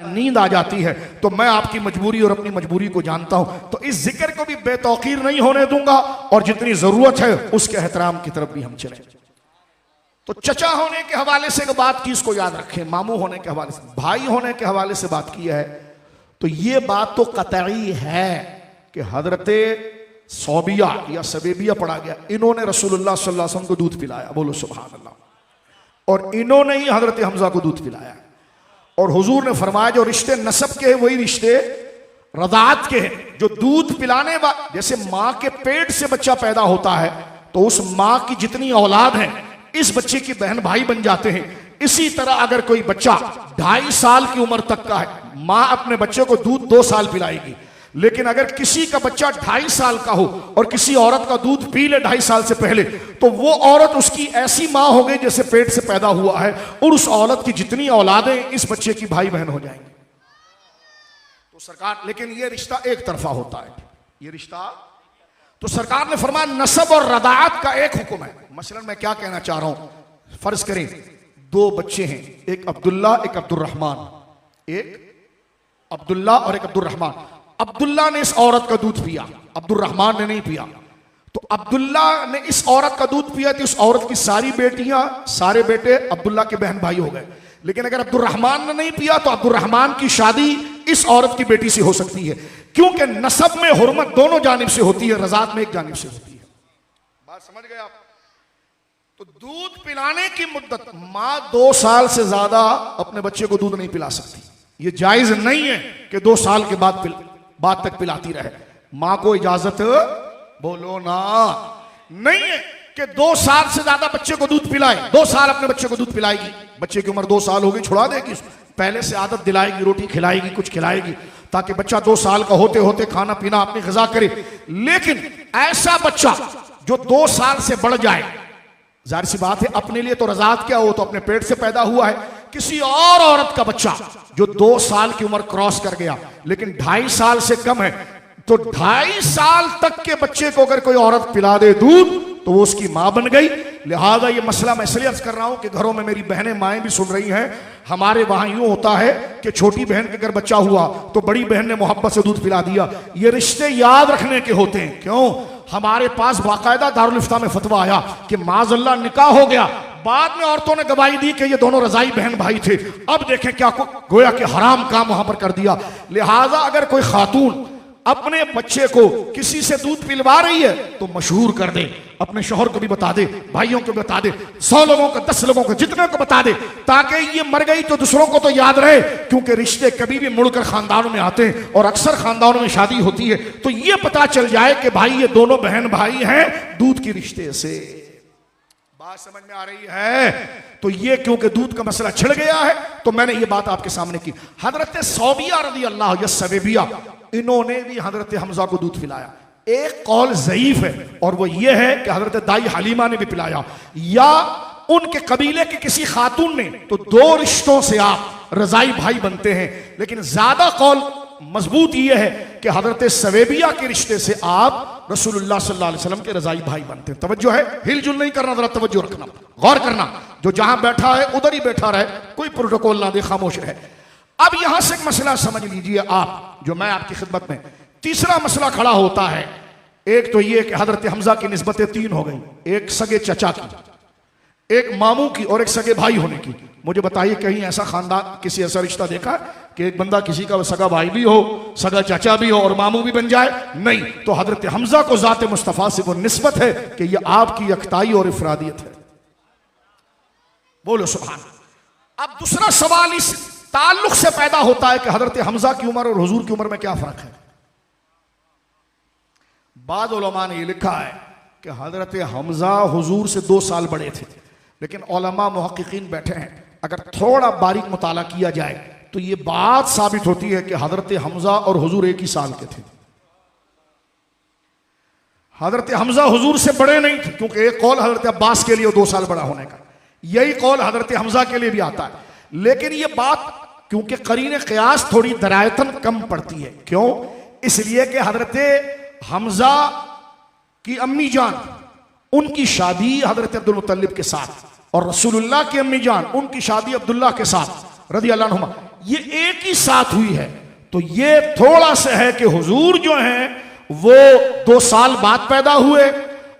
नींद आ जाती है तो मैं आपकी मजबूरी और अपनी मजबूरी को जानता हूं, तो इस जिक्र को भी बेतौकीर नहीं होने दूंगा और जितनी जरूरत है उसके एहतराम की तरफ भी हम चलें। तो चचा होने के हवाले से एक बात की, इसको याद रखें, मामू होने के हवाले से, भाई होने के हवाले से बात की है, तो ये बात तो कतई है कि हजरत सौबिया या सबेबिया पढ़ा गया, इन्होंने रसूलुल्लाह सल्लल्लाहु अलैहि वसल्लम को दूध पिलाया, बोलो सुभान अल्लाह, और इन्होंने ही हजरत हमजा को दूध पिलाया। और हुजूर ने फरमाया जो रिश्ते नसब के हैं वही रिश्ते रदात के हैं, जो दूध पिलाने जैसे माँ के पेट से बच्चा पैदा होता है तो उस माँ की जितनी औलाद है इस बच्चे की बहन भाई बन जाते हैं। इसी तरह अगर कोई बच्चा 2.5 साल की उम्र तक का है, माँ अपने बच्चे को दूध 2 साल पिलाएगी, लेकिन अगर किसी का बच्चा 2.5 साल का हो और किसी औरत का दूध पी ले 2.5 साल से पहले, तो वो औरत उसकी ऐसी माँ हो गई जैसे पेट से पैदा हुआ है, और उस औरत की जितनी औलादें इस बच्चे की भाई बहन हो जाएंगी। तो सरकार, लेकिन ये रिश्ता एक तरफा होता है, ये रिश्ता, तो सरकार ने फरमाया नसब और रदाअत का एक हुक्म है। मसलन मैं क्या कहना चाह रहा हूं, फर्ज करें 2 बच्चे हैं, एक अब्दुल्ला एक अब्दुर्रहमान, एक अब्दुल्ला और एक अब्दुर्रहमान। अब्दुल्ला ने इस औरत का दूध पिया, अब्दुर्रहमान ने नहीं पिया, तो अब्दुल्ला ने इस औरत का दूध पिया तो उस औरत की सारी बेटियां सारे बेटे अब्दुल्ला के बहन भाई हो गए। लेकिन अगर अब्दुर्रहमान ने नहीं पिया तो अब्दुर्रहमान की शादी इस औरत की बेटी से हो सकती है, क्योंकि नसब में हुर्मत दोनों जानिब से होती है, रज़ात में एक जानिब से होती है। बात समझ गए आप? तो दूध पिलाने की मुद्दत, मां 2 साल से ज्यादा अपने बच्चे को दूध नहीं पिला सकती, ये जायज नहीं है कि 2 साल के बाद तक पिलाती रहे। मां को इजाजत, बोलो ना, नहीं है कि 2 साल से ज्यादा बच्चे को दूध पिलाए। 2 साल अपने बच्चे को दूध पिलाएगी, बच्चे की उम्र 2 साल हो गई, छुड़ा देगी, पहले से आदत दिलाएगी, रोटी खिलाएगी, कुछ खिलाएगी, ताकि बच्चा 2 साल का होते होते खाना पीना अपनी ग़िज़ा करे। लेकिन ऐसा बच्चा जो 2 साल से बढ़ जाए, जाहिर सी बात है अपने लिए तो रज़ात क्या हो, तो अपने पेट से पैदा हुआ है। किसी और औरत का बच्चा जो 2 साल की उम्र क्रॉस कर गया लेकिन 2.5 साल से कम है, तो 2.5 साल तक के बच्चे को अगर कोई औरत पिला दे दूध तो वो उसकी मां बन गई। लिहाजा ये मसला मैं इसलिए अर्ज कर रहा हूं कि घरों में मेरी बहनें माएं भी सुन रही हैं। हमारे वहां यूं होता है कि छोटी बहन के अगर बच्चा हुआ तो बड़ी बहन ने मोहब्बत से दूध पिला दिया। ये रिश्ते याद रखने के होते हैं। क्यों? हमारे पास बाकायदा दारुल इफ्ता में फतवा आया कि माज़अल्लाह निकाह हो गया, बाद में औरतों ने गवाही दी कि ये दोनों रजाई बहन भाई थे, अब देखें क्या गोया कि हराम काम वहां पर कर दिया। लिहाजा अगर कोई खातून अपने बच्चे को किसी से दूध पिलवा रही है तो मशहूर कर दे, अपने शौहर को भी बता दे, भाइयों को बता दे, 100 लोगों को, 10 लोगों को, जितने को बता दे, ताकि ये मर गई तो दूसरों को तो याद रहे। क्योंकि रिश्ते कभी भी मुड़कर खानदानों में आते हैं और अक्सर खानदानों में शादी होती है, तो ये पता चल जाए कि भाई ये दोनों बहन भाई हैं दूध के रिश्ते से। बात समझ में आ रही है? तो ये क्योंकि दूध का मसला छिड़ गया है तो मैंने ये बात आपके सामने की। हजरत सौबिया रज़ी अल्लाह या सबेबिया, इन्होंने भी हजरत हमजा को दूध पिलाया। एक कौल ज़ईफ है और वो ये है कि हजरत दाई हलीमा ने भी पिलाया, या उनके कबीले की किसी खातून ने, तो 2 रिश्तों से आप रजाई भाई बनते हैं। लेकिन ज्यादा कौल मजबूत ये है कि हजरत सवेबिया के रिश्ते से आप रसूलुल्लाह सल्लल्लाहु अलैहि वसल्लम के रजाई भाई बनते हैं। तवज्जो है, हिलजुल नहीं करना, जरा तवज्जो रखना, गौर करना। जो जहां बैठा है उधर ही बैठा रहे, कोई प्रोटोकॉल ना दे, खामोश रहे। अब यहां से एक मसला समझ लीजिए आप, जो मैं आपकी खिदमत में, तीसरा मसला खड़ा होता है। एक तो यह कि हजरत हमजा की निस्बतें 3 हो गई, एक सगे चचा की, एक मामू की और एक सगे भाई होने की। मुझे बताइए कहीं ऐसा खानदान, किसी ऐसा रिश्ता देखा कि एक बंदा किसी का सगा भाई भी हो, सगा चाचा भी हो और मामू भी बन जाए? नहीं। तो हजरत हमजा को जाते मुस्तफा से वो निस्बत है कि ये आपकी यकताई और इफरादियत है। बोलो सुभान। अब दूसरा सवाल इस ताल्लुक से पैदा होता है कि हजरत हमजा की उम्र और हुजूर की उम्र में क्या फर्क है। बाद उलमा ने यह लिखा है कि हजरत हमजा हुजूर से 2 साल बड़े थे, लेकिन उलमा मुहक्किकीन बैठे हैं, अगर थोड़ा बारीक मुताला किया जाए तो यह बात साबित होती है कि हजरत हमजा और हुजूर एक ही साल के थे। हजरत हमजा हुजूर से बड़े नहीं थे, क्योंकि एक कौल हजरत अब्बास के लिए 2 साल बड़ा होने का, यही कौल हजरत हमजा के लिए भी आता है। लेकिन यह बात क्योंकि करीने क़ियास थोड़ी दरायतन कम पड़ती है। क्यों? इसलिए कि हजरत हमजा की अम्मी जान, उनकी शादी हजरत अब्दुल मुत्तलिब के साथ, और रसूलुल्लाह की अम्मी जान, उनकी शादी अब्दुल्लाह के साथ रज़ी अल्लाह अन्हुमा। ये एक ही साथ हुई है। तो ये थोड़ा सा है कि हुजूर जो हैं वो 2 साल बाद पैदा हुए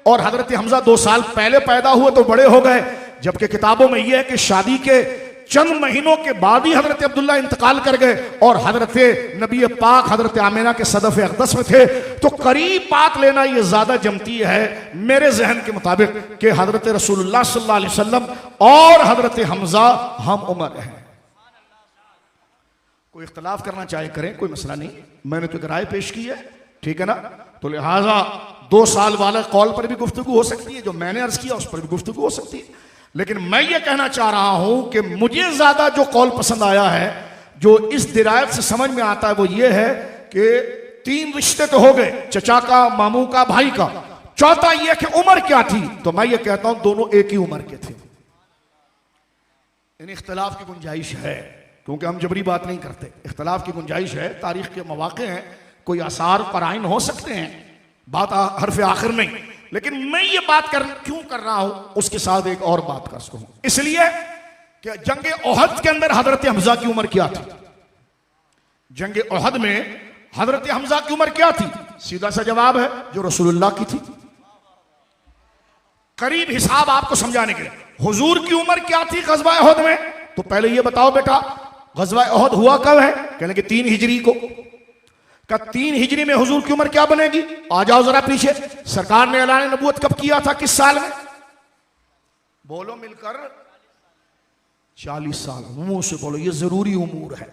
और हजरत हमजा 2 साल पहले पैदा हुए तो बड़े हो गए, जबकि किताबों में यह है कि शादी के चंद महीनों के बाद ही हजरत अब्दुल्ला इंतकाल कर गए और हजरत नबी पाक हजरत आमिना के सदफ अक़दस में थे। तो करीब बात लेना ये ज्यादा जमती है मेरे जहन के मुताबिक कि हजरत रसूलुल्लाह सल्लल्लाहु अलैहि वसल्लम और हजरत हमजा हम उम्र हैं। कोई इख्तलाफ करना चाहे करें, कोई मसला नहीं, मैंने तो एक राय पेश की है, ठीक है ना। तो लिहाजा 2 साल वाले कौल पर भी गुफ्तगू हो सकती है, जो मैंने अर्ज किया उस पर भी गुफ्तगू हो सकती है। लेकिन मैं ये कहना चाह रहा हूं कि मुझे ज्यादा जो कौल पसंद आया है, जो इस दिरायत से समझ में आता है, वो ये है कि 3 रिश्ते तो हो गए, चचा का, मामू का, भाई का, चौथा ये कि उम्र क्या थी। तो मैं ये कहता हूं दोनों एक ही उम्र के थे। इन इख्तलाफ की गुंजाइश है, क्योंकि हम जबरी बात नहीं करते, इख्तलाफ की गुंजाइश है, तारीख के मौके हैं, कोई आसार कराइन हो सकते हैं, बात हरफ आखिर नहीं। लेकिन मैं ये बात क्यों कर रहा हूं, उसके साथ एक और बात कर सकूं, इसलिए कि जंगे ओहद के अंदर हजरत हमजा की उम्र क्या थी। जंगे ओहद में हजरत हमजा की उम्र क्या थी? सीधा सा जवाब है जो रसूलुल्लाह की थी। करीब हिसाब आपको समझाने के लिए, हुजूर की उम्र क्या थी ग़ज़वा ओहद में? तो पहले ये बताओ बेटा, ग़ज़वा ओहद हुआ कब है? कहने कि 3 हिजरी को। का 3 हिजरी में हुजूर की उम्र क्या बनेगी? आ जाओ जरा पीछे, सरकार ने ऐलान नबूवत कब किया था, किस साल में? बोलो मिलकर 40 साल। मुंह से बोलो, ये जरूरी उमूर है।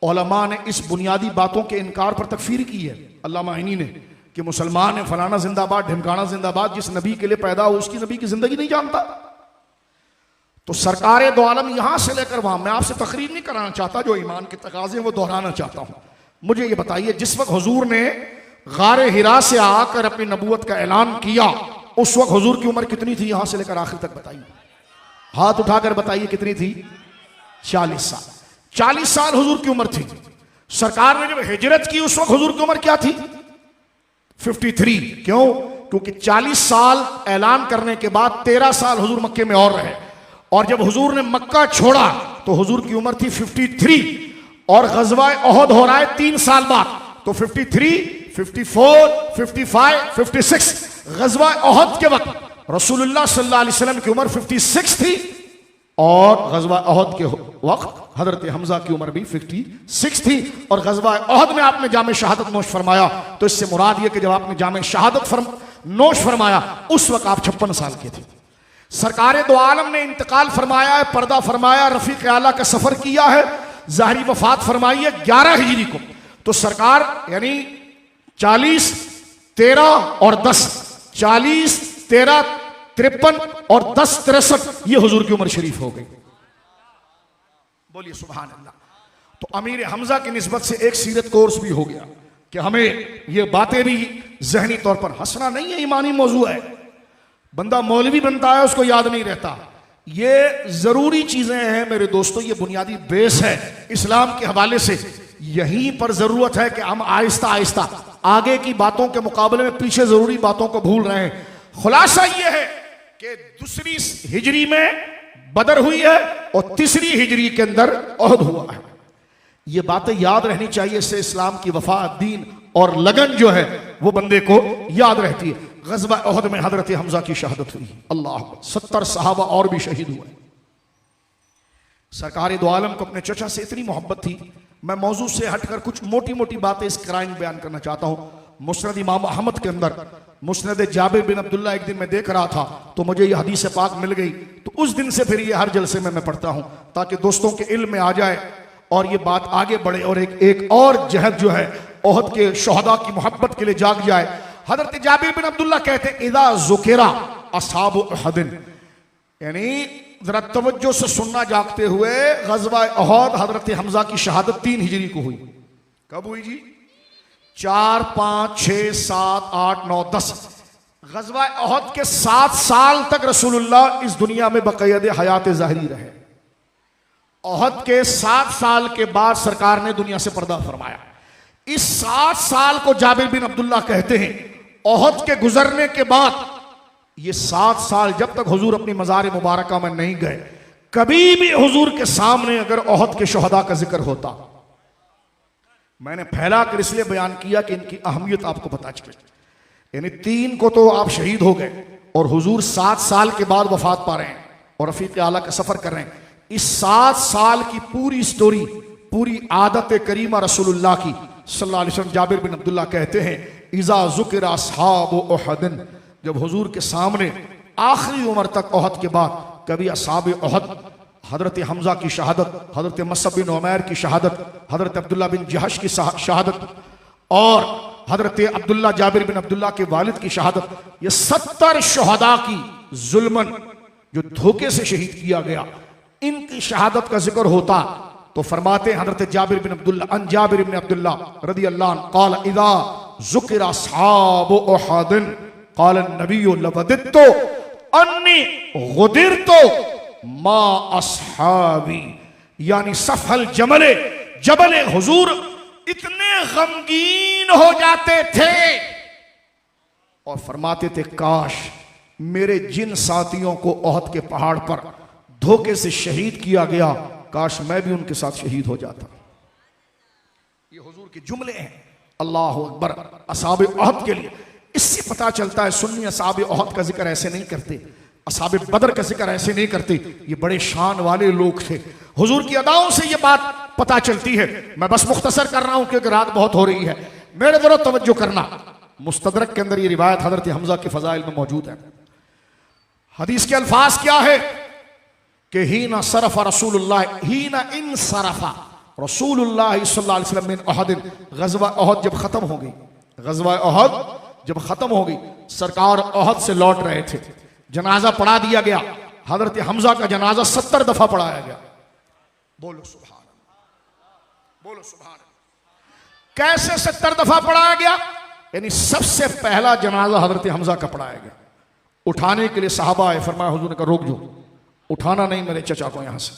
उलमा ने इस बुनियादी बातों के इनकार पर तकफीर की है, अल्लामा आइनी ने, कि मुसलमान है, फलाना जिंदाबाद, ढिमकाना जिंदाबाद, जिस नबी के लिए पैदा हो उसकी नबी की जिंदगी नहीं जानता। तो सरकार दो आलम यहां से लेकर वहां, मैं आपसे तकरीर नहीं कराना चाहता, जो ईमान के तकाजे वो दोहराना चाहता हूं। मुझे ये बताइए, जिस वक्त हुजूर ने गारे हिरा से आकर अपनी नबूवत का ऐलान किया, उस वक्त हुजूर की उम्र कितनी थी? यहां से लेकर आखिर तक बताइए, हाथ उठाकर बताइए कितनी थी? 40 साल। 40 साल हुजूर की उम्र थी। सरकार ने जब हिजरत की उस वक्त हुजूर की उम्र क्या थी? 53। क्यों? क्योंकि 40 साल ऐलान करने के बाद 13 साल हुजूर मक्के में और रहे, और जब हुजूर ने मक्का छोड़ा तो हुजूर की उम्र थी 53, और ग़ज़वा ओहद हो रहा है 3 साल बाद, तो 53, 54, 55, 56। ग़ज़वा ओहद के वक्त रसूलुल्लाह सल्लल्लाहु अलैहि वसल्लम की उम्र 56 थी, और ग़ज़वा ओहद के वक्त हजरत हमजा की उम्र भी 56 थी। और ग़ज़वा ओहद में आपने जामे शहादत नोश फरमाया, तो इससे मुराद ये कि जब आपने जामे शहादत नोश फरमाया उस वक्त आप 56 साल के थे। सरकार दो आलम ने इंतकाल फरमाया है, पर्दा फरमाया, रफीक आला का सफर किया है, ज़ाहरी वफात फरमाई है 11 हिजरी को। तो सरकार यानी 40, 13 और 10, 40, 13, 53 और 10, 63, ये हुजूर की उम्र शरीफ हो गई। बोलिए सुभान अल्लाह। तो अमीर हमजा की निस्बत से एक सीरत कोर्स भी हो गया कि हमें ये बातें भी जहनी तौर पर, हंसना नहीं है, ईमानी मौजू है। बंदा मौलवी बनता है उसको याद नहीं रहता। ये जरूरी चीजें हैं मेरे दोस्तों, ये बुनियादी बेस है इस्लाम के हवाले से। यहीं पर जरूरत है कि हम आहिस्ता आहिस्ता आगे की बातों के मुकाबले में पीछे जरूरी बातों को भूल रहे हैं। खुलासा यह है कि 2री हिजरी में बदर हुई है और 3री हिजरी के अंदर ओहद हुआ है। ये बातें याद रहनी चाहिए, इससे इस्लाम की वफा, दीन और लगन जो है वो बंदे को याद रहती है। ग़ज़वा ओहद में हजरत हमजा की शहादत हुई, अल्लाह, 70 सहाबा और भी शहीद हुए। सरकार दो आलम को अपने चचा से इतनी मोहब्बत थी। मैं मौजू से हटकर कुछ मोटी मोटी बातें इस क्राइन बयान करना चाहता हूं। मुस्नद इमाम अहमद के अंदर मुस्नद जाबिर बिन अब्दुल्ला एक दिन मैं देख रहा था तो मुझे ये हदीस पाक मिल गई, तो उस दिन से फिर ये हर जलसे में मैं पढ़ता हूं ताकि दोस्तों के इल्म में आ जाए और ये बात आगे बढ़े और एक और जहद जो है ओहद के शोहदा की मोहब्बत के लिए जाग जाए। हजरत जाबिर बिन अब्दुल्ला कहते इदा ज़ुकिरा अस्हाबु उहदिन, यानी जरा तवज्जो से सुनना जागते हुए, ग़ज़वा ओहद हजरत हमजा की शहादत 3 हिजरी को हुई। कब हुई जी? 4, 5, 6, 7, 8, 9, 10। ग़ज़वा ओहद के 7 साल तक रसूलुल्लाह इस दुनिया में बक़ैद हयात ज़ाहिरी रहे। ओहद के 7 साल के बाद सरकार ने दुनिया से पर्दा फरमाया। इस 7 साल को जाबिर बिन अब्दुल्ला कहते हैं। ओहद के गुजरने के बाद ये 7 साल जब तक हुजूर अपनी मज़ार मुबारका में नहीं गए, कभी भी हुजूर के सामने अगर ओहद के शोहदा का जिक्र होता, मैंने फैला कर इसलिए बयान किया कि इनकी अहमियत आपको पता चले। यानी 3 को तो आप शहीद हो गए और हुजूर 7 साल के बाद वफात पा रहे हैं और रफीक आला का सफर कर रहे हैं। इस 7 साल की पूरी स्टोरी, पूरी आदत करीमा रसूलुल्लाह की सल्लल्लाहु अलैहि वसल्लम, जाबिर बिन अब्दुल्लाह कहते हैं, इज़ा ज़ुकिरा अस्हाबु उहद, जब हुजूर के सामने आखिरी उम्र तक ओहद के बाद कभी अस्हाब ओहद, हजरत हमजा की शहादत, हजरत मसअब बिन उमैर की शहादत, हजरत अब्दुल्ला बिन जहश की शहादत और हजरत अब्दुल्ला जाबिर बिन अब्दुल्ला के वालिद की शहादत, ये 70 शहदा की जुल्मन जो धोखे से शहीद किया गया, इनकी शहादत का जिक्र होता तो फरमाते हजरत जाबिर बिन अब्दुल्ला अन जाबिर बिन अब्दुल्ला रदी अल्लाह अन्हु क़ाल इज़ा ज़ुकिरा अस्हाबु उहद क़ाल नबिय्यु लवदित्तु अन्नी गुदिरतु मा अस्हाबी, यानी सफल जबले हुजूर इतने गमगीन हो जाते थे और फरमाते थे, काश मेरे जिन साथियों को ओहद के पहाड़ पर धोखे से शहीद किया गया, काश मैं भी उनके साथ शहीद हो जाता। ये हुजूर के जुमले हैं। अल्लाह अकबर। असहाब ओहद के लिए इससे पता चलता है सुन्नी असहाब ओहद का जिक्र ऐसे नहीं करते, असहाब बदर का जिक्र ऐसे नहीं करते, ये बड़े शान वाले लोग थे। हुजूर की अदाओं से ये बात पता चलती है। मैं बस मुख्तसर कर रहा हूं क्योंकि रात बहुत हो रही है, मेरे तरफ तवज्जो करना। मुस्तदरक के अंदर ये रिवायत हजरत हमजा के फजाइल में मौजूद है। हदीस के अल्फाज क्या है कि हीना सरफा रसूलुल्लाह, हीना इन सरफा रसूलुल्लाह सल्लल्लाहु अलैहि वसल्लम मिन उहद, गज़वा उहद जब खत्म हो गई, गज़वा उहद जब खत्म हो गई, सरकार उहद से लौट रहे थे, जनाजा पढ़ा दिया गया। हजरत हमजा का जनाजा 70 दफा पढ़ाया गया। बोलो सुभान अल्लाह, बोलो सुभान अल्लाह। कैसे 70 दफा पढ़ाया गया? यानी सबसे पहला जनाजा हजरत हमजा का पढ़ाया गया। उठाने के लिए साहबा आए, फरमाया हुजूर ने कहा रोक दो, उठाना नहीं मेरे चचा को, यहां से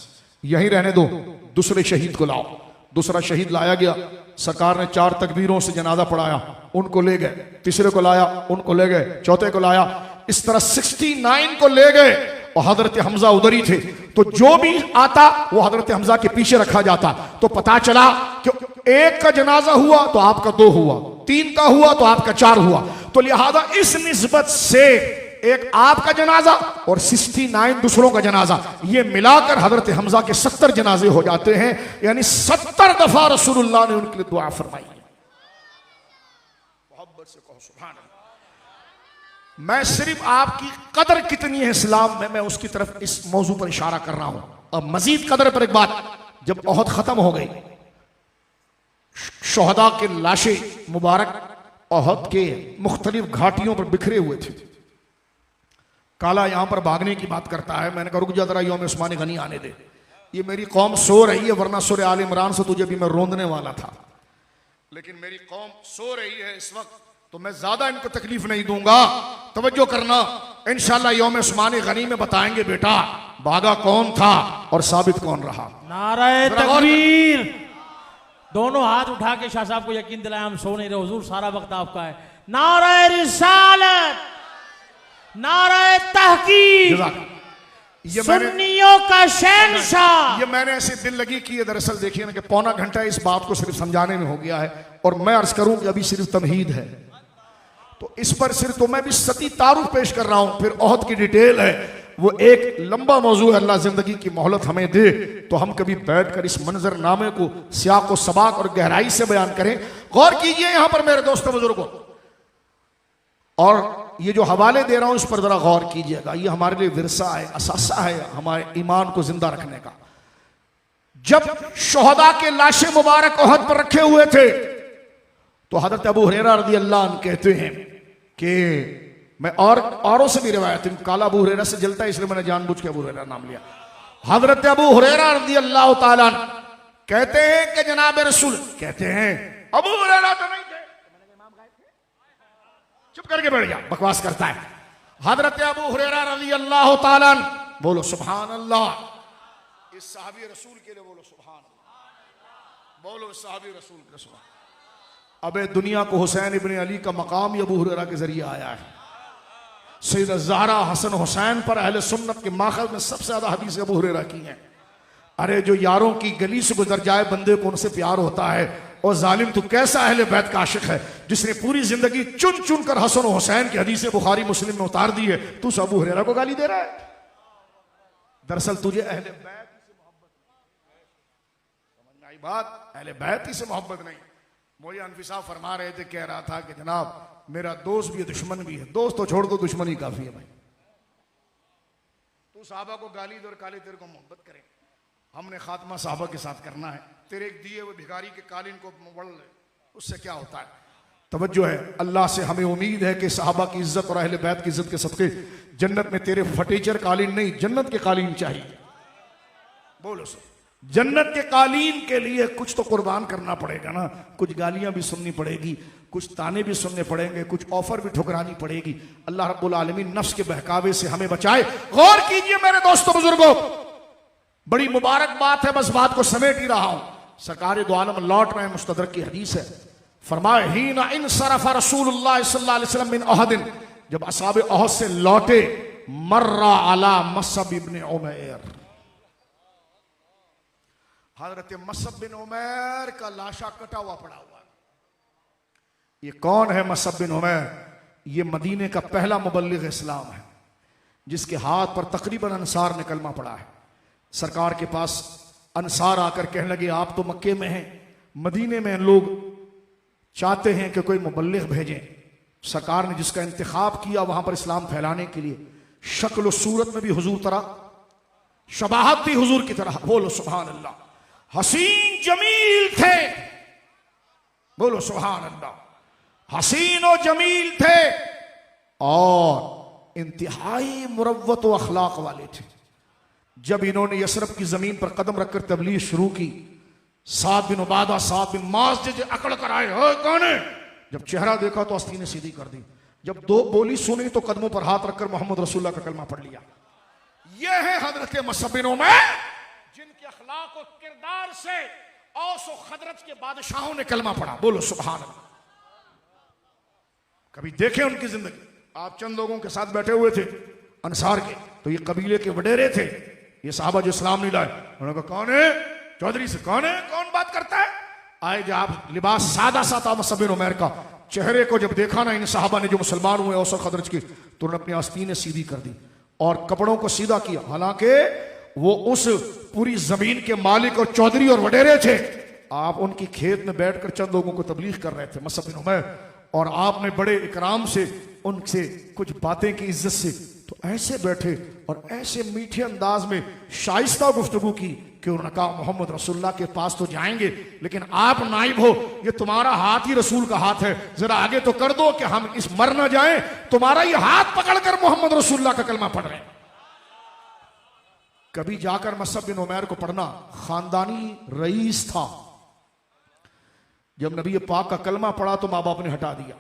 यहीं रहने दो, दूसरे शहीद को लाओ। दूसरा शहीद लाया गया, सरकार ने 4 तकबीरों से जनाजा पढ़ाया, उनको ले गए, तीसरे को लाया, उनको ले गए, चौथे को लाया, इस तरह 69 को ले गए और हजरत हमजा उधर ही थे। तो जो भी आता वो हजरत हमजा के पीछे रखा जाता। तो पता चला कि 1 का जनाजा हुआ तो आपका 2 हुआ, 3 का हुआ तो आपका 4 हुआ। तो लिहाजा इस निस्बत से एक आपका जनाजा और 69 दूसरों का जनाजा, ये मिलाकर हजरत हमजा के 70 जनाजे हो जाते हैं। यानी 70 दफा रसूलुल्लाह ने उनके लिए दुआ फरमाई। मोहब्बत से कहो सुभान अल्लाह। मैं सिर्फ आपकी कदर कितनी है इस्लाम में, मैं उसकी तरफ इस मौजू पर इशारा कर रहा हूं। अब मजीद कदर पर एक बात, जब ओहद खत्म हो गई, शोहदा के लाशें मुबारक ओहद के मुख्तलिफ घाटियों पर बिखरे हुए थे। काला यहां पर भागने की बात करता है, मैंने कहा रुक जा जरा, यौम उस्मान गनी आने दे, ये मेरी कौम सो रही है, वरना सूरह आल इमरान से तुझे भी मैं रोंदने वाला था, लेकिन मेरी कौम सो रही है इस वक्त, तो मैं ज्यादा इनको तकलीफ नहीं दूंगा। तवज्जो करना, इंशाअल्लाह यौम उस्मान गनी में बताएंगे बेटा भागा कौन था और साबित कौन रहा। नारे तकबीर। दोनों हाथ उठा के शाह साहब को यकीन दिलाया, हम सो नहीं रहे, हुजूर सारा वक्त आपका है। नारे रिसालत, नारे तहकीक, सुन्नियों का शहंशाह। ये मैंने ऐसे दिल लगी की है। दरअसल देखिए ना कि पौना घंटा इस बात को सिर्फ समझाने में हो गया है और मैं अर्ज करूं कि अभी सिर्फ तमहीद है, तो इस पर सिर्फ तो मैं भी सती तारुफ पेश कर रहा हूं, फिर ओहद की डिटेल है, वो एक लंबा मौजू है। अल्लाह जिंदगी की मोहलत हमें दे तो हम कभी बैठकर इस मंजरनामे को सियाक व सबाक और गहराई से बयान करें। गौर कीजिए यहां पर मेरे दोस्तों बुजुर्गों, और ये जो हवाले दे रहा हूं इस पर जरा गौर कीजिएगा, ये हमारे लिए विरसा है, असासा है हमारे ईमान को जिंदा रखने का। जब शोहदा के लाशें मुबारक ओहद पर रखे हुए थे तो हजरत अबू हुरैरा रज़ी अल्लाह अन्हु कहते हैं कि मैं औरों से भी रिवायत, काला अबू हुरैरा से जलता है इसलिए मैंने जानबूझ के अबू हुरैरा नाम लिया। हजरत अबू हुरैरा रज़ी अल्लाह तआला अन्हु कहते हैं कि जनाब रसूल, कहते हैं अबू हुरैरा तो नहीं थे, चुप करके बैठ जा, बकवास करता है। हजरत अबू हुरैरा रज़ी अल्लाह तआला अन्हु, बोलो सुभान अल्लाह, इस सहाबी रसूल के लिए बोलो सुभान अल्लाह, बोलो इस सहाबी रसूल के लिए सुभान। अबे दुनिया को हुसैन इब्ने अली का मकाम अबू हुरैरा के जरिए आया है। सैयदा ज़हरा हसन हुसैन पर अहले सुन्नत के माखज़ में सबसे ज्यादा हदीस अबू हुरैरा की हैं। अरे जो यारों की गली से गुजर जाए बंदे को उनसे प्यार होता है। और जालिम तू कैसा अहले बैत का आशिक है जिसने पूरी जिंदगी चुन चुन कर हसन और हुसैन की हदीसें बुखारी मुस्लिम में उतार दी है, तू अबू हुरैरा को गाली दे रहा है। दरअसल तुझे अहले बैत से मोहब्बत नहीं, समझ में आई बात? अहले बैत ही से मोहब्बत नहीं। मुझे अनफी साहब फरमा रहे थे, कह रहा था कि जनाब मेरा दोस्त भी है दुश्मन भी है। दोस्त तो छोड़ दो, दुश्मन ही काफी है भाई। तू साहबा को गाली दे और काले तेरे को मोहब्बत करे। हमने खात्मा साहबा के साथ करना है। तेरे एक दिए हुए भिखारी के कालीन को मोड़ ले, उससे क्या होता है? तवज्जो है, अल्लाह से हमें उम्मीद है कि साहबा की इज्जत और अहले बैत की इज्जत के सदके जन्नत में तेरे फटीचर कालीन नहीं, जन्नत के कालीन चाहिए। बोलो सर, जन्नत के कालीन के लिए कुछ तो कुर्बान करना पड़ेगा ना। कुछ गालियां भी सुननी पड़ेगी, कुछ ताने भी सुनने पड़ेंगे, कुछ ऑफर भी ठुकरानी पड़ेगी। अल्लाह रब्बुल आलमीन नफ्स के बहकावे से हमें बचाए। गौर कीजिए मेरे दोस्तों बुजुर्गों, बड़ी मुबारक बात है, बस बात को समेट ही रहा हूं। सरकार दो आलम लौट रहे हैं, मुस्तदरक की हदीस है। फरमाए हीना इन सरफा रसूलुल्लाह सल्लल्लाहु अलैहि वसल्लम मिन अहदिन, जब असहाब अहद से लौटे, मर्रा अला मसअब इब्न उमैर, हजरत मसअब बिन उमैर का लाशा कटा हुआ पड़ा हुआ। ये कौन है मसअब बिन उमैर? ये मदीने का पहला मुबल्लिग इस्लाम है जिसके हाथ पर तकरीबन अंसार ने कलमा पड़ा है। सरकार के पास अंसार आकर कहने लगे, आप तो मक्के में हैं, मदीने में लोग चाहते हैं कि कोई मुबल्लिग भेजें। सरकार ने जिसका इंतखाब किया वहां पर इस्लाम फैलाने के लिए, शक्ल और सूरत में भी हुजूर तरह, शबाहत थी हुजूर की तरह। बोलो सुभान अल्लाह। हसीन जमील थे, बोलो सुभान अल्लाह। हसीन और जमील थे और इंतहाई मुरव्वत व अखलाक वाले थे। जब इन्होंने यसरब की जमीन पर कदम रखकर तबलीग शुरू की, साद बिन उबादा, साद बिन मास जैसे अकड़ कर आए, कौन है? जब चेहरा देखा तो आस्तीनें सीधी कर दी। जब दो बोली सुनी तो कदमों पर हाथ रखकर मोहम्मद रसूलुल्लाह का कलमा पढ़ लिया। यह है हजरत मसअब बिन उमैर, जिनके अखलाक और किरदार से औस और खदरत के बादशाहों ने कलमा पढ़ा। बोलो सुभान अल्लाह। कभी देखे उनकी जिंदगी? आप चंद लोगों के साथ बैठे हुए थे अंसार के, तो ये कबीले के वडेरे थे, ये साहबा जो इस्लाम नहीं लाए। उन्होंने कहा, कौन है? चौधरी से कौन है? कौन बात करता है? आए जब आप लिबास सादा सा था मसअब बिन उमैर का, चेहरे को जब देखा ना इन साहबा ने जो मुसलमान हुए औस और खदरज के, तो उन्होंने अपनी आस्तीनें सीधी कर दी और कपड़ों को सीधा किया। हालांकि वो उस पूरी जमीन के मालिक और चौधरी और वडेरे थे। आप उनकी खेत में बैठकर चंद लोगों को तबलीग कर रहे थे, मसअब बिन उमैर, और आपने बड़े इकराम से उनसे कुछ बातें की, इज्जत से, तो ऐसे बैठे और ऐसे मीठे अंदाज में शाइस्ता गुफ्तगू की कि उन्होंने कहा, मोहम्मद रसूलुल्लाह के पास तो जाएंगे लेकिन आप नाइब हो, ये तुम्हारा हाथ ही रसूल का हाथ है, जरा आगे तो कर दो कि हम इस मर ना जाएं, तुम्हारा ये हाथ पकड़कर मोहम्मद रसूलुल्लाह का कलमा पढ़ रहे हैं। कभी जाकर मसअब बिन उमैर को पढ़ना, खानदानी रईस था। जब नबी पाक का कलमा पढ़ा तो माँ बाप ने हटा दिया।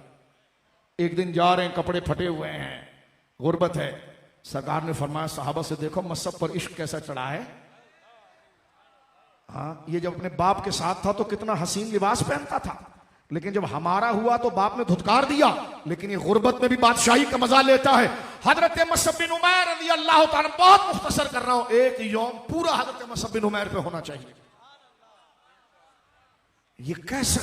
एक दिन जा रहे हैं, कपड़े फटे हुए हैं, गुर्बत है। सरकार ने फरमाया साहबा से, देखो मसअब पर इश्क कैसा चढ़ा है। हाँ, ये जब अपने बाप के साथ था तो कितना हसीन लिबास पहनता था, लेकिन जब हमारा हुआ तो बाप ने धुतकार दिया। लेकिन ये गुर्बत में भी बादशाही का मजा लेता है। हजरत मसअब बिन उमैर रज़ी अल्लाह ताला, बहुत मुख्तसर कर रहा हूं, एक यौम पूरा हजरत मसअब बिन उमैर पे होना चाहिए। ये कैसा?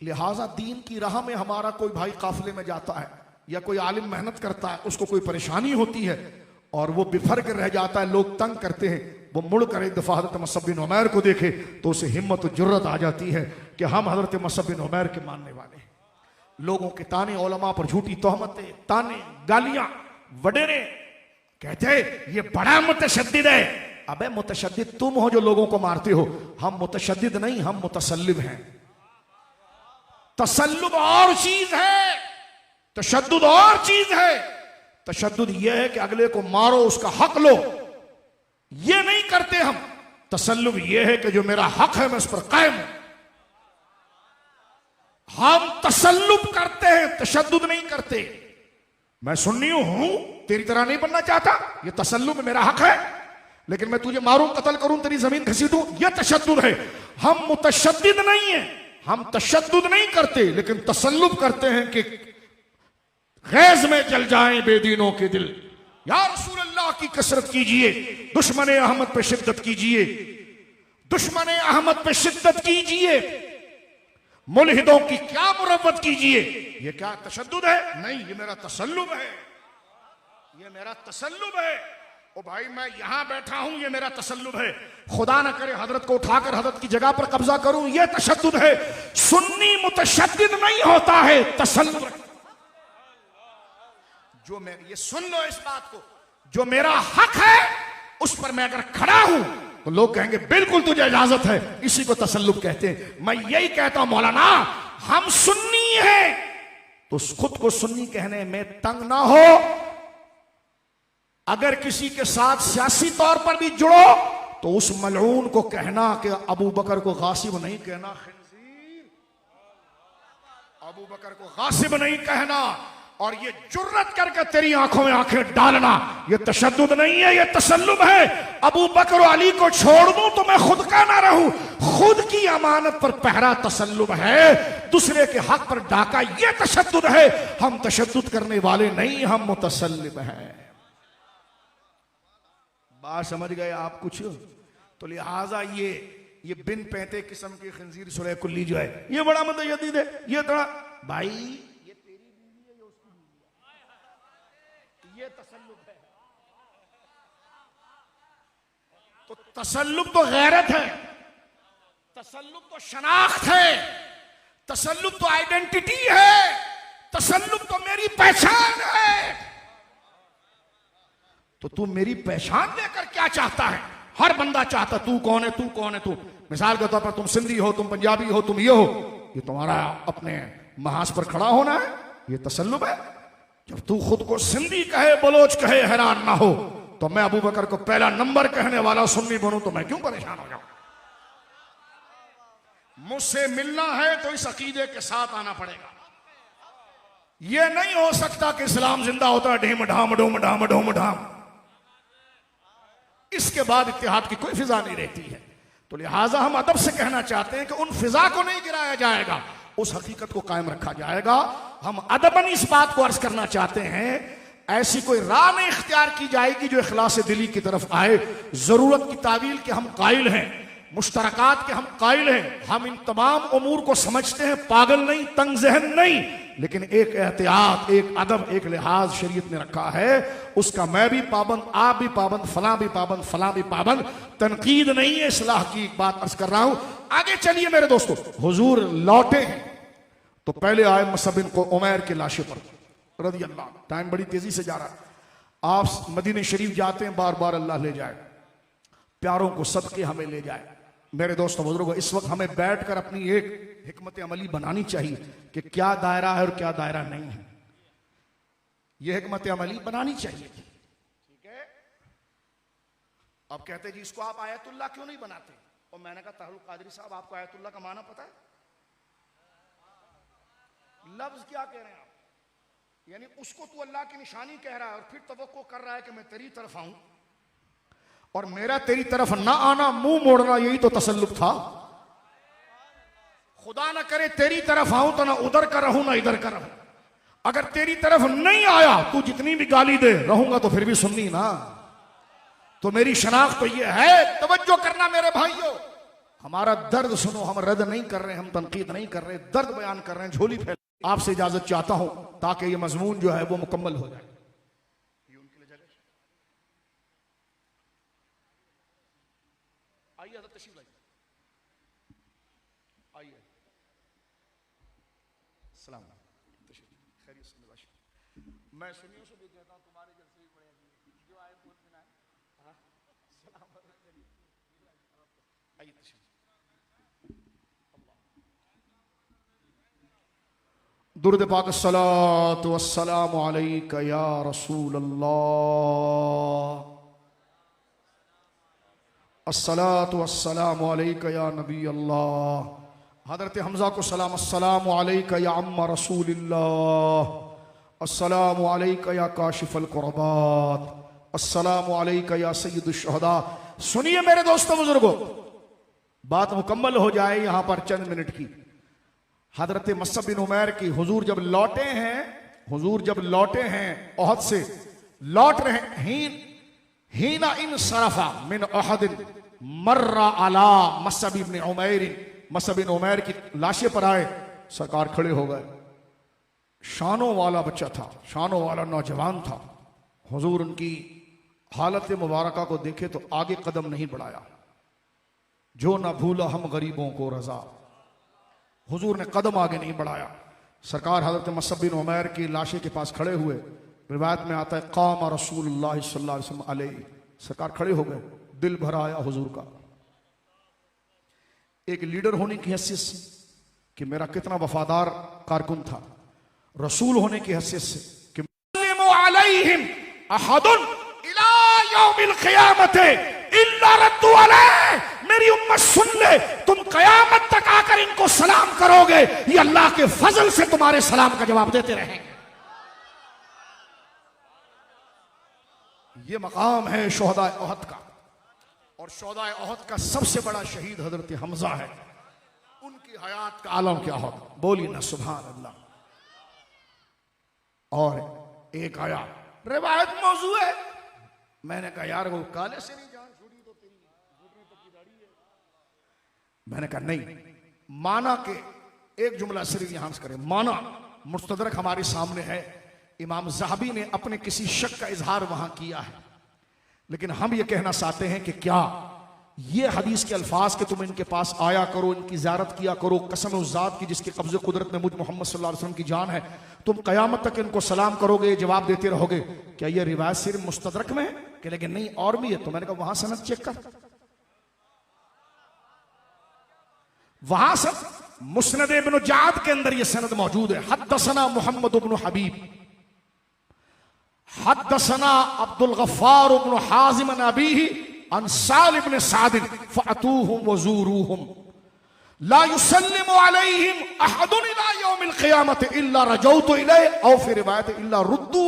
लिहाजा दीन की राह में हमारा कोई भाई काफिले में जाता है या कोई आलिम मेहनत करता है, उसको कोई परेशानी होती है और वो बिफर कर रह जाता है, लोग तंग करते हैं, वो मुड़कर एक दफा हजरत मसअब बिन उमैर को देखे तो उसे हिम्मत और जुर्रत आ जाती है कि हम हजरत मसअब बिन उमैर के मानने वाले। लोगों के ताने, उलमा पर झूठी तोहमतें, ताने, गालियां, वडेरे कहते ये बड़ा मुतशद्दिद है। अबे मुतशद्दिद तुम हो जो लोगों को मारते हो, हम मुतशद्दिद नहीं, हम मुतसल्लिब हैं। तसल्लुब और चीज है, तशद्दुद और चीज है। तशद्दुद यह है कि अगले को मारो, उसका हक लो, ये नहीं करते हम। तसल्लुब यह है कि जो मेरा हक है मैं उस पर कायम हूं। हम तसल्लुब करते हैं, तशद्दुद नहीं करते। मैं सुन्नी हूं, तेरी तरह नहीं बनना चाहता, ये तसल्लुब मेरा हक है, लेकिन मैं तुझे मारूं, कत्ल करूं, तेरी जमीन घसीटूं, यह तशद्दुद है। हम मुतशद्दिद नहीं है, हम तशद्दुद नहीं करते, लेकिन तसल्लुब करते हैं कि गैज में जल जाएं बेदीनों के दिल। या रसूल अल्लाह की कसरत कीजिए, दुश्मन अहमद पे शिद्दत कीजिए, दुश्मन अहमद पे शिद्दत कीजिए, मुल्हिदों की क्या मुरव्वत कीजिए। ये क्या तशद्दुद है? नहीं, ये मेरा तसल्लुब है, ये मेरा तसल्लुब है। ओ भाई, मैं यहां बैठा हूं, ये मेरा तसल्लुब है। खुदा न करे हजरत को उठाकर हजरत की जगह पर कब्जा करूं, ये तशद्दुद है। सुन्नी मुतशद्दिद नहीं होता है, तसल्लुब। जो मैं, ये सुन लो इस बात को, जो मेरा हक है उस पर मैं अगर खड़ा हूं तो लोग कहेंगे बिल्कुल तुझे इजाजत है, इसी को तसल्लुब कहते हैं। मैं यही कहता हूं मौलाना, हम सुन्नी हैं तो खुद को सुन्नी कहने में तंग ना हो। अगर किसी के साथ सियासी तौर पर भी जुड़ो तो उस मलऊन को कहना कि अबू बकर को गासिब नहीं कहना, खिंजीर, अबू बकर को गासिब नहीं कहना, और ये जुर्रत करके तेरी आंखों में आंखें डालना, ये तशद्दुद नहीं है, ये तसल्लुब है। अबू बकर और अली को छोड़ दूं तो मैं खुद का ना रहूं, खुद की अमानत पर पहरा तसल्लुब है, दूसरे के हक पर डाका ये तशद्दुद है। हम तशद्दुद करने वाले नहीं, हम मुतसल्लिब हैं। बात समझ गए आप कुछ? तो लिहाजा ये बिन पैंते किस्म के खंजीर सुरह कुल्ली जो है, ये बड़ा मुतशद्दिद है, ये थोड़ा भाई ये तेरी बीवी है, ये उसकी बीवी है, ये तसल्लुब है। तो तसल्लुब तो गैरत है, तसल्लुब तो शनाख्त है, तसल्लुब तो आइडेंटिटी है, तसल्लुब तो मेरी पहचान है। तो तू मेरी पहचान लेकर क्या चाहता है? हर बंदा चाहता तू कौन है, तू कौन है, तू। मिसाल के तौर पर तुम सिंधी हो, तुम पंजाबी हो, तुम ये हो, ये तुम्हारा अपने महाज पर खड़ा होना है, ये तसल्लुब है। जब तू खुद को सिंधी कहे, बलोच कहे, हैरान ना हो, तो मैं अबू बकर को पहला नंबर कहने वाला सुन्नी बनूं तो मैं क्यों परेशान हो जाऊं? मुझसे मिलना है तो इस अकीदे के साथ आना पड़ेगा। यह नहीं हो सकता कि इस्लाम जिंदा होता है ढीम ढाम डोम ढाम डोम ढाम, इसके बाद इत्तेहाद की कोई फिजा नहीं रहती है। तो लिहाजा हम अदब से कहना चाहते हैं कि उन फिजा को नहीं गिराया जाएगा, उस हकीकत को कायम रखा जाएगा। हम अदबन इस बात को अर्ज करना चाहते हैं, ऐसी कोई राह नहीं इख्तियार की जाएगी जो इखलास दिली की तरफ आए। जरूरत की तावील के हम कायल हैं, मुश्तरकात के हम कायल हैं, हम इन तमाम उमूर को समझते हैं, पागल नहीं, तंग जहन नहीं, लेकिन एक एहतियात, एक अदब, एक लिहाज शरीयत ने रखा है, उसका मैं भी पाबंद, आप भी पाबंद, फलां भी पाबंद, फलां भी पाबंद। तनकीद नहीं है, इस्लाह की एक बात अर्ज कर रहा हूं। आगे चलिए मेरे दोस्तों, हुजूर लौटे हैं तो पहले आए मुसअब बिन उमैर के लाशे पर रज़ी अल्लाह। टाइम बड़ी तेजी से जा रहा है। आप मदीने शरीफ जाते हैं, बार बार अल्लाह ले जाए, प्यारों को सदके हमें ले जाए। मेरे दोस्तों बुजुर्गों, इस वक्त हमें बैठकर अपनी एक हिकमत अमली बनानी चाहिए कि क्या दायरा है और क्या दायरा नहीं है। यह हिकमत अमली बनानी चाहिए, ठीक है। अब कहते जी इसको आप आयतुल्लाह क्यों नहीं बनाते? और मैंने कहा तारुल कादरी साहब, आपको आयतुल्लाह का माना पता है? लफ्ज क्या कह रहे हैं आप? यानी उसको तू अल्लाह की निशानी कह रहा है और फिर तवक्को कर रहा है कि मैं तेरी तरफ आऊं, और मेरा तेरी तरफ ना आना, मुंह मोड़ना, यही तो तसल्लुब था। खुदा ना करे तेरी तरफ आऊं तो ना उधर का रहूं ना इधर का रहूं। अगर तेरी तरफ नहीं आया, तू जितनी भी गाली दे, रहूंगा तो फिर भी सुन्नी ना। तो मेरी शनाख्त तो ये है, तवज्जो करना मेरे भाइयों, हमारा दर्द सुनो। हम रद्द नहीं कर रहे, हम तनकीद नहीं कर रहे, दर्द बयान कर रहे हैं, झोली फैल। आपसे इजाजत चाहता हूं ताकि ये मजमून जो है वो मुकम्मल हो जाए। आइए तशरीफ लाइए, आइए। सलाम, खैरियत से निवास। मैं सुनियों से भी कहता हूँ तुम्हारे जलसे भी पड़े जो आए बोल बिना है। सलाम आइए तशरीफ। दुरूद पाक अस्सलातु वस्सलामु अलैका या रसूल अल्लाह, अस्सलातु वस्सलामु अलैका या नबी अल्लाह। हज़रत हमज़ा को सलाम, अस्सलामु अलैका या अम्मा रसूलिल्लाह, अस्सलामु अलैका या काशिफल कुरबात, अस्सलामु अलैका या सय्यदुश शुहदा। सुनिए मेरे दोस्तों बुजुर्गों, बात मुकम्मल हो जाए यहां पर चंद मिनट की। हजरत मुसअब बिन उमैर की हुजूर जब लौटे हैं, हुजूर जब लौटे हैं ओहद से, लौट रहे हीना इन सरफा मिन ओहदिन मर्रा अला मसअब इब्न उमैर, मसअब इब्न उमैर की लाशें पर आए, सरकार खड़े हो गए। शानों वाला बच्चा था, शानों वाला नौजवान था। हुजूर उनकी हालत मुबारका को देखे तो आगे कदम नहीं बढ़ाया। जो ना भूला हम गरीबों को रजा, हुजूर ने कदम आगे नहीं बढ़ाया। सरकार हजरत मसअब बिन उमैर की लाशे के पास खड़े हुए। रिवायत में आता है क़ाम रसूलुल्लाह सल्लल्लाहु अलैहि वसल्लम अलैहि, सरकार खड़े हो गए। दिल भर आया हुजूर का, एक लीडर होने की हैसियत से कि मेरा कितना वफादार कारकुन था, रसूल होने की हैसियत से कि अलैहिम अहदुन इला यौमिल क़ियामत इल्ला रद्दू अलैहि, मेरी उम्मत सुन ले, तुम कयामत तक आकर इनको सलाम करोगे, ये अल्लाह के फजल से तुम्हारे सलाम का जवाब देते रहेंगे। ये मकाम है शुहदाए ओहद का, और शुहदाए ओहद का सबसे बड़ा शहीद हजरत हमजा है। उनकी हयात का आलम क्या होगा, बोली ना सुभान अल्लाह। और एक आया, रिवायत मौजू है, मैंने कहा यार वो काले से नहीं जान छोड़ी तो तेरी घुटने तक की दाढ़ी है। मैंने कहा नहीं, माना के एक जुमला सिर्फ यहां से करें। माना मुस्तदरक हमारे सामने है, इमाम ज़हाबी ने अपने किसी शक का इजहार वहां किया है, लेकिन हम ये कहना चाहते हैं कि क्या ये हदीस के अल्फाज के तुम इनके पास आया करो, इनकी ज़ियारत किया करो, कसम उस ज़ात की जिसके कब्ज़े कुदरत में मुझ मोहम्मद सल्लल्लाहु अलैहि वसल्लम की जान है, तुम क़यामत तक इनको सलाम करोगे, जवाब देते रहोगे, क्या ये रिवायत सिर्फ मुस्तदरक में है? कि लेकिन नहीं और भी है। तो मैंने कहा वहां सनद चेक कर, वहां से मुस्नद इब्न जाद के अंदर ये सनद मौजूद है। हद्दसना मोहम्मद इब्न हबीब, हद्दसना अब्दुल गफ्फार इब्न हाजिम अन अबीही अन साल इब्न सादिन फअतूहुम वज़ूरूहुम ला युसल्लिमु अलैहिम अहदुन इला यौमिल क़ियामत इल्ला रजौतु इलैहि औ फी रिवायत इल्ला रुद्दू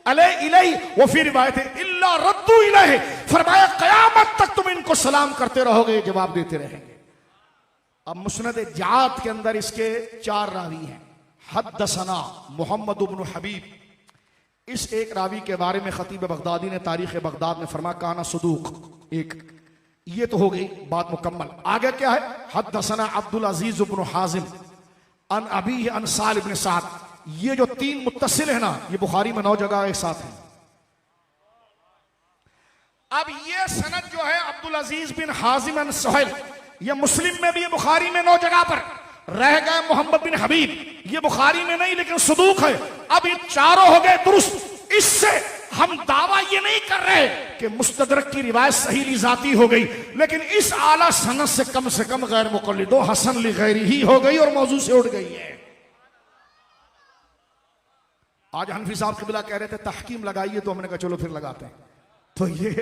इलैहि व फी रिवायत इल्ला रद्दू इलैहि। फरमाया क़यामत तक तुम इनको सलाम करते रहोगे, जवाब देते रहेंगे। अब मुस्नद जात के अंदर इसके 4 रावी हैं। हद्दसना मोहम्मद इब्न हबीब, इस एक रावी के बारे में खतीब बगदादी ने तारीख बगदाद में फरमा काना सदूक। एक ये तो हो गई बात मुकम्मल। आगे क्या है? हद्दसना अब्दुल अजीज इब्न हाजिम अन अबी अन साल इब्न साद। ये जो 3 मुत्तसिल है ना, ये बुखारी में 9 जगह एक साथ है। अब ये सनद जो है अब्दुल अजीज बिन हाजिम अन सुहैल, ये मुस्लिम में भी है, बुखारी में 9 जगह पर। रह गए मोहम्मद बिन हबीब, ये बुखारी में नहीं लेकिन सदूक है। अब ये चारों हो गए दुरुस्त। इससे हम दावा ये नहीं कर रहे कि मुस्तदरक की रिवायत सही ली जाती हो गई, लेकिन इस आला सनद से कम गैर मुक़ल्लिदो हसन ली गैरी ही हो गई और मौजू से उड़ गई है। आज हनफी साहब क़िबला कह रहे थे तहकीम लगाइए, तो हमने कहा चलो फिर लगाते हैं। तो ये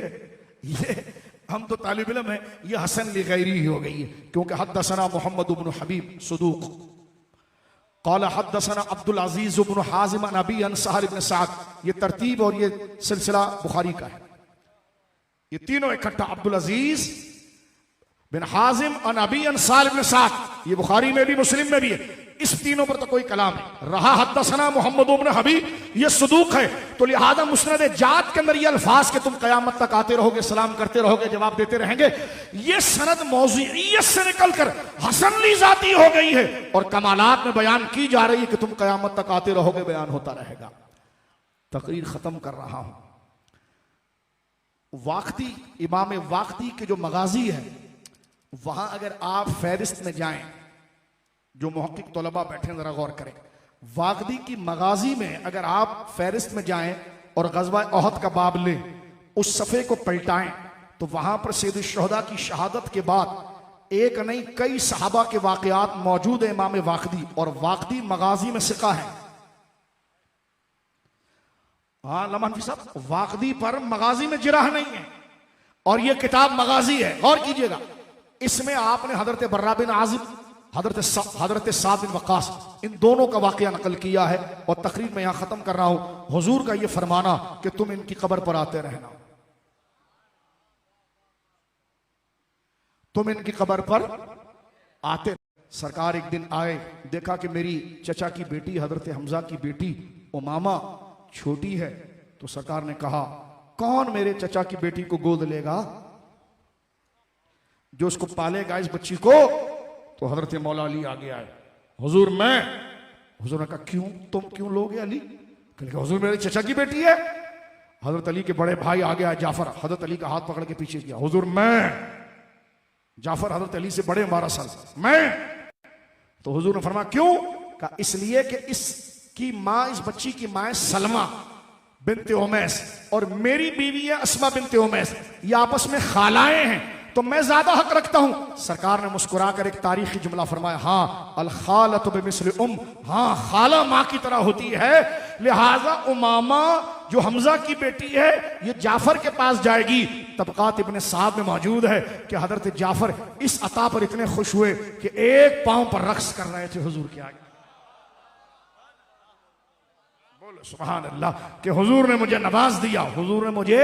हम तो तालिब इल्म है, ये हसन ली गैरी ही हो गई है, क्योंकि हद्दसना मोहम्मद इब्न हबीब सदूक क़ाला हद्दसना अब्दुल अजीज इब्न हाजिम अन अबी अन सहल इब्न साद। ये तरतीब और ये सिलसिला बुखारी का है। ये तीनों इकट्ठा अब्दुल अजीज बिन हाजिम अन अबी अन सहल इब्न साद, ये बुखारी में भी मुस्लिम में भी है। इस तीनों पर तो कोई कलाम है। रहा हद्दसना मोहम्मद इब्न हबीब, ये सदूक है, तो लिहाजा मुस्नद जात के अंदर ये अल्फाज के तुम कयामत तक आते रहोगे, सलाम करते रहोगे, जवाब देते रहेंगे, ये सनद मौज़ूइयत से निकलकर हसन ली जाती हो गई है और कमालात में बयान की जा रही है कि तुम कयामत तक आते रहोगे, बयान होता रहेगा। तकरीर खत्म कर रहा हूं। वाक़ती, इमाम वाक़ती के जो मगाजी है, वहां अगर आप फहरिस्त में जाएं, जो मुहक्किक तलबा बैठे जरा गौर करें, वाक़दी की मगाजी में अगर आप फहरिस्त में जाएं और ग़ज़वा ओहद का बाब लें, उस सफ़े को पलटाएं, तो वहां पर सैयद शुहदा की शहादत के बाद एक नहीं कई सहाबा के वाक़यात मौजूद है इमाम वाक़दी, और वाक़दी मगाजी में सिका है। हाँ लमहनफी साहब, वाक़दी पर मगाजी में जिराह नहीं है, और यह किताब मगाजी है। गौर कीजिएगा, इसमें आपने हजरत बर्रा बिन आज़िब, हजरत साद बिन वक़ास, इन दोनों का वाक़या नकल किया है। और तकरीर में यहां खत्म कर रहा हूं। हुजूर का यह फरमाना कि तुम इनकी कब्र पर आते रहना, तुम इनकी कब्र पर आते। सरकार एक दिन आए, देखा कि मेरी चचा की बेटी हजरत हमजा की बेटी उमामा छोटी है। तो सरकार ने कहा, कौन मेरे चचा की बेटी को गोद लेगा, जो उसको पालेगा इस बच्ची को? तो हजरत मौला अली आगे आए, हुजूर मैं। हुजूर ने कहा, क्यों, तुम क्यों लोगे अली? कहने लगे, हुजूर मेरे चचा की बेटी है। हजरत अली के बड़े भाई आगे आए, जाफर, हजरत अली का हाथ पकड़ के पीछे किया, हुजूर मैं। जाफर हजरत अली से बड़े 12 साल, मैं। तो हुजूर ने फरमाया, क्यों? कहा, इसलिए कि इसकी मां, इस बच्ची की मां है सलमा बिनते उमैस और मेरी बीवी है अस्मा बिनते उमैस, ये आपस में खालाएं हैं, तो मैं ज्यादा हक रखता हूं। सरकार ने मुस्कुराकर एक तारीखी जुमला फरमाया, हाँ अल खालतु बिमिस्लि उम, हाँ खाला मां की तरह होती है, लिहाजा उमामा जो हमजा की बेटी है ये जाफर के पास जाएगी। तबकात इब्ने साद में मौजूद है कि हजरत जाफर इस अता पर इतने खुश हुए कि एक पांव पर रक्स कर रहे थे हुजूर के आगे। बोलो सुभान अल्लाह, कि हुजूर ने मुझे नवाज दिया, हुजूर ने मुझे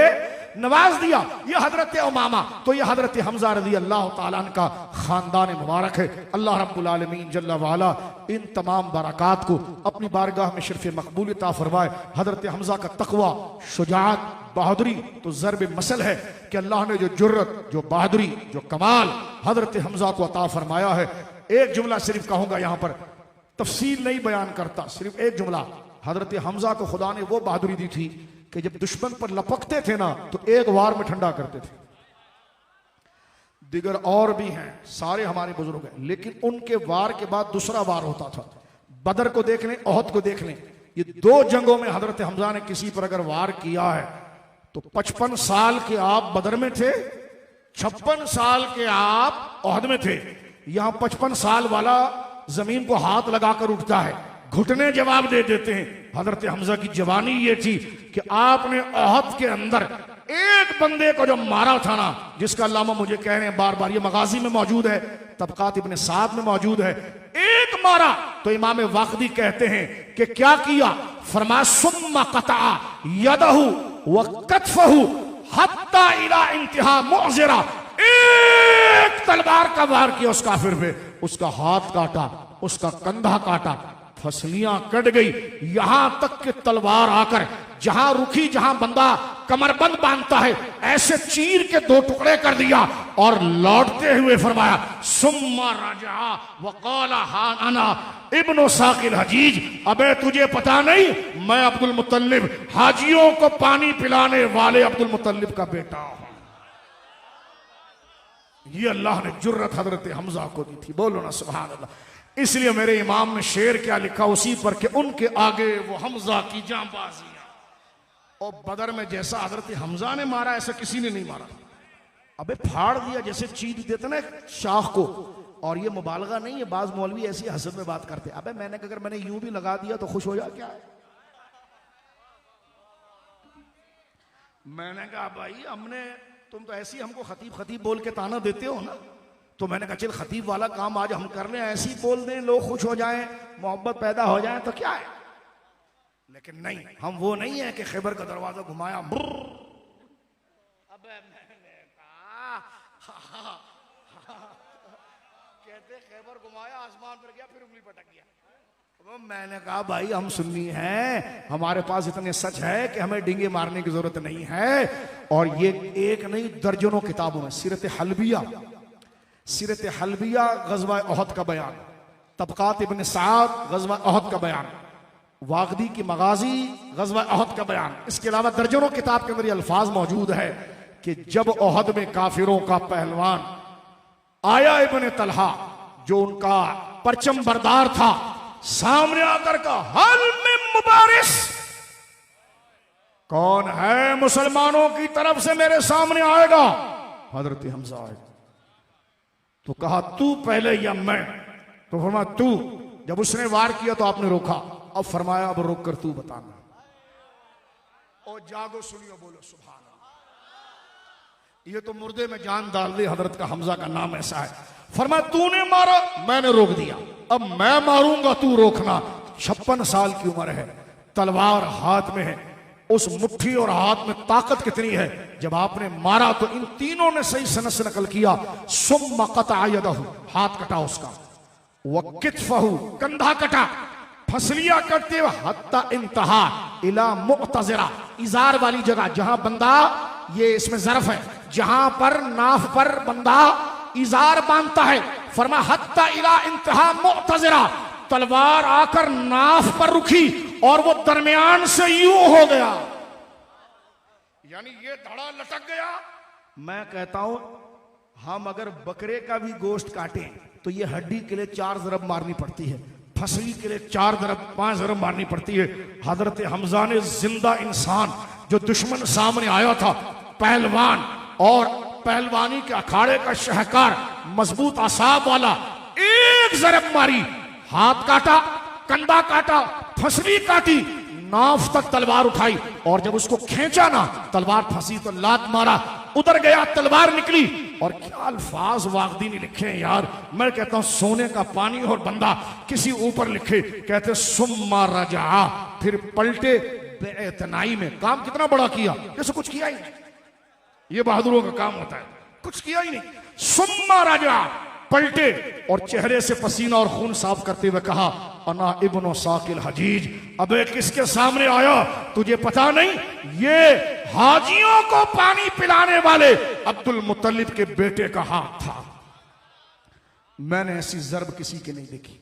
नवाज दिया। ये हजरत उमामा, तो ये हजरत हमजा रज़ी अल्लाह ताला अन्हु का खानदान मुबारक है। अल्लाह रब्बुल आलमीन जल्ला वाला इन तमाम बरक़ात को अपनी बारगाह में शर्फ़ मकबूल अता फरमाए। हजरत हमजा का तक़वा, शुजाअत, बहादुरी तो ज़र्ब मसल है कि अल्लाह ने जो जुर्रत, जो बहादुरी, जो कमाल हजरत हमजा को अता फरमाया है। एक जुमला सिर्फ कहूंगा, यहां पर तफसील नहीं बयान करता, सिर्फ एक जुमला। हजरत हमजा को खुदा ने वो बहादुरी दी थी कि जब दुश्मन पर लपकते थे ना तो एक वार में ठंडा करते थे। दिगर और भी हैं, सारे हमारे बुजुर्ग हैं, लेकिन उनके वार के बाद दूसरा वार होता था। बदर को देख लें, ओहद को देख लें, ये 2 जंगों में हजरत हमजा ने किसी पर अगर वार किया है तो 55 साल के आप बदर में थे, 56 साल के आप ओहद में थे। यहां 55 साल वाला जमीन को हाथ लगाकर उठता है, घुटने जवाब दे देते हैं। हजरत हमजा की जवानी ये थी कि आपने ओहद के अंदर एक बंदे को जो मारा था ना, जिसका अल्लामा मुझे कह रहे हैं बार बार, ये मगाजी में मौजूद है, तबकात इब्ने साद में मौजूद है, एक मारा तो इमाम वाक़दी कहते हैं कि क्या किया? फरमा सुम्मा कता यदहु व कतफहु हत्ता इला इंतहा मुअज़िरा, एक तलवार का वार किया उस काफिर पे, उसका हाथ काटा, उसका कंधा काटा, फसलियां कट गई, यहां तक कि तलवार आकर जहां रुकी, जहां बंदा कमरबंद बांधता है, ऐसे चीर के 2 टुकड़े कर दिया और लौटते हुए फरमाया सुम्मा रजा वक़ाला हां अना इब्नु साकिल हजीज, अबे तुझे पता नहीं मैं अब्दुल मुत्तलिब, हाजियों को पानी पिलाने वाले अब्दुल मुत्तलिब का बेटा हूं। ये अल्लाह ने जुर्रत हजरत हमजा को दी थी। बोलो ना सुभान अल्लाह। इसलिए मेरे इमाम ने शेर क्या लिखा उसी पर कि उनके आगे वो हमजा की जांबाजियां। और बदर में जैसा हजरत हमजा ने मारा ऐसा किसी ने नहीं मारा। अबे फाड़ दिया, जैसे चीर देते ना शाख को। और ये मुबालगा नहीं है, बाज मौलवी ऐसी हसद में बात करते, अबे मैंने अगर मैंने यूं भी लगा दिया तो खुश हो जा, क्या है? मैंने कहा भाई हमने, तुम तो ऐसी हमको खतीब खतीब बोल के ताना देते हो ना, तो मैंने कहा चल खतीब वाला काम आज हम कर लें, ऐसी बोल दें, लोग खुश हो जाएं, मोहब्बत पैदा हो जाए तो क्या है। लेकिन नहीं, हम वो नहीं है कि खैबर का दरवाजा घुमाया, अबे मैंने कहा कहते खैबर घुमाया, आसमान पर गया, फिर उंगली पटक गया। मैंने कहा भाई हम सुन्नी हैं, हमारे पास इतने सच है कि हमें डींगे मारने की जरूरत नहीं है। और ये एक नहीं दर्जनों किताबों में सीरत हल्बिया गज़वा ओहद का बयान, तबकात इब्ने साद गज़वा ओहद का बयान, वाक़दी की मगाजी गज़वा ओहद का बयान, इसके अलावा दर्जनों किताब के अंदर ये अल्फाज मौजूद है कि जब ओहद में काफिरों का पहलवान आया इब्ने तलहा, जो उनका परचम बरदार था, सामने आकर का हल में मुबारिस, कौन है मुसलमानों की तरफ से मेरे सामने आएगा? हजरत हमजा आए तो कहा तू पहले या मैं? तो फरमाया तू। जब उसने वार किया तो आपने रोका, अब फरमाया अब रोक कर तू बताना। और जागो सुनियो, बोलो सुभान अल्लाह। ये तो मुर्दे में जान डाल दी, हजरत का हमजा का नाम ऐसा है। फरमाया तूने मारा, मैंने रोक दिया, अब मैं मारूंगा, तू रोकना। 56 साल की उम्र है, तलवार हाथ में है, उस मुट्ठी और हाथ में ताकत कितनी है। जब आपने मारा तो इन तीनों ने सही सनद से नकल किया, सुम्मा कता यदहु, हाथ कटा उसका, व कितफहु, कंधा कटा, फसलियां करते हुए हत्ता इंतहा इला मुअतज़िरा, इजार वाली जगह जहां बंदा, ये इसमें ज़र्फ है, जहां पर नाफ पर बंदा इजार बांधता है, फरमा हत्ता इला इंतहा मुअतज़िरा, तलवार आकर नाफ पर रुकी और वो दरमियान से यूं हो गया, यानी ये धड़ा लटक गया। मैं कहता हूं हम अगर बकरे का भी गोश्त काटें तो ये हड्डी के लिए 4 ज़रब मारनी पड़ती है, फसली के लिए 4 ज़रब 5 ज़रब मारनी पड़ती है। हजरत हमजा ने जिंदा इंसान जो दुश्मन सामने आया था, पहलवान और पहलवानी के अखाड़े का शहकार, मजबूत आसाब वाला, 1 ज़रब मारी, हाथ काटा, कंधा काटा, फसली काटी, नाफ तक तलवार उठाई और जब उसको खींचा ना तलवार फंसी तो लात मारा, उधर गया, तलवार निकली। और क्या अल्फाज वागदी ने लिखे हैं यार, मैं कहता हूं सोने का पानी और बंदा किसी ऊपर लिखे, कहते सुम्मा रजा, फिर पलटे बेइतनाई में। काम कितना बड़ा किया, जैसे कुछ किया ही नहीं, ये बहादुरों का काम होता है, कुछ किया ही नहीं। सुम्मा रजा, पलटे और चेहरे से पसीना और खून साफ करते हुए कहा अना इब्नो साकिल हजीज, अबे किसके सामने आया तुझे पता नहीं, ये हाजियों को पानी पिलाने वाले अब्दुल मुत्तलिब के बेटे का हाथ था। मैंने ऐसी जर्ब किसी के नहीं देखी।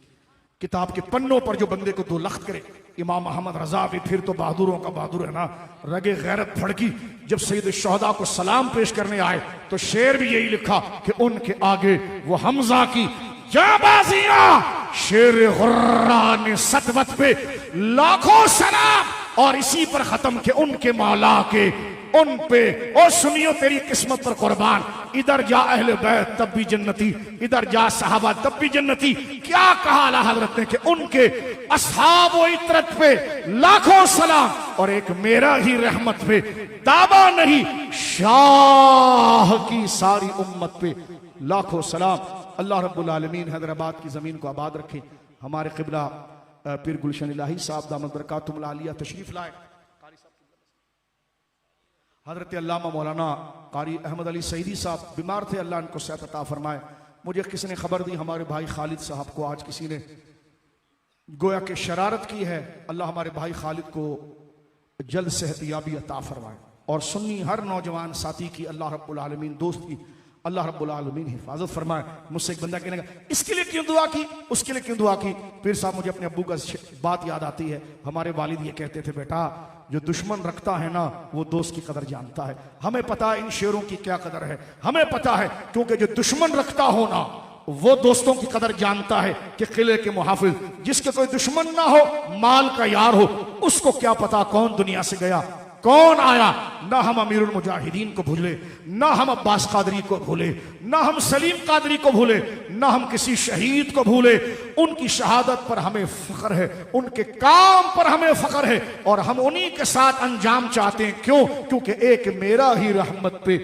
किताब के पन्नों पर जो बंदे को 2 लख्त करे, इमाम अहमद रजा भी फिर तो बहादुरों का बहादुर है ना, रगे गैरत फड़की। जब सैयद शोहदा को सलाम पेश करने आए तो शेर भी यही लिखा कि उनके आगे वो हमजा की जाबाजियां, शेर गुर्रा ने सतवत पे लाखों सलाम, और इसी पर खत्म के उनके मौला के उन पे, ओ सुनियो तेरी किस्मत पर कुर्बान, इधर जा अहले बैत तब भी जन्नती, इधर जा सहाबा तब भी जन्नती। क्या कहा आला हजरत ने कि उनके असहाब व इतरत पे लाखों सलाम, और एक मेरा ही रहमत पे दावा नहीं, शाह की सारी उम्मत पे लाखों सलाम। अल्लाह रब्बुल आलमीन हैदराबाद की जमीन को आबाद रखे। हमारे क़िबला पीर गुलशन इलाही साहब दामद बरकातुहुल आलिया तशरीफ लाए। हजरत अल्लामा मौलाना कारी अहमद अली सईदी साहब बीमार थे, अल्लाह इनको सेहत अता फरमाए। मुझे किसी ने खबर दी हमारे भाई खालिद साहब को आज किसी ने गोया के शरारत की है, अल्लाह हमारे भाई खालिद को जल्द सेहतियाबी अता फरमाए, और सुन्नी हर नौजवान साथी की अल्लाह रब्बुल आलमीन, दोस्त की अल्लाह रब्बुल आलमीन हिफाजत फरमाए। मुझसे एक बंदा कहने लगा इसके लिए क्यों दुआ की, उसके लिए क्यों दुआ की। पीर साहब मुझे अपने अब्बू का बात याद आती है, हमारे वालिद ये कहते थे, बेटा जो दुश्मन रखता है ना वो दोस्त की कदर जानता है। हमें पता है इन शेरों की क्या कदर है, हमें पता है, क्योंकि जो दुश्मन रखता हो ना वो दोस्तों की कदर जानता है कि किले के मुहाफिज, जिसके कोई दुश्मन ना हो, माल का यार हो, उसको क्या पता कौन दुनिया से गया कौन आया। ना हम अमीरुल मुजाहिदीन को भूले, ना हम अब्बास कादरी को भूले, ना हम सलीम कादरी को भूले, ना हम किसी शहीद को भूले। उनकी शहादत पर हमें फख्र है, उनके काम पर हमें फख्र है, और हम उन्हीं के साथ अंजाम चाहते हैं। क्यों? क्योंकि एक मेरा ही रहमत पे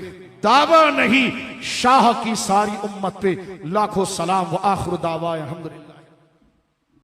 दावा नहीं, शाह की सारी उम्मत पे लाखों सलाम। व आखिर दावा अल्हम्दुलिल्लाह।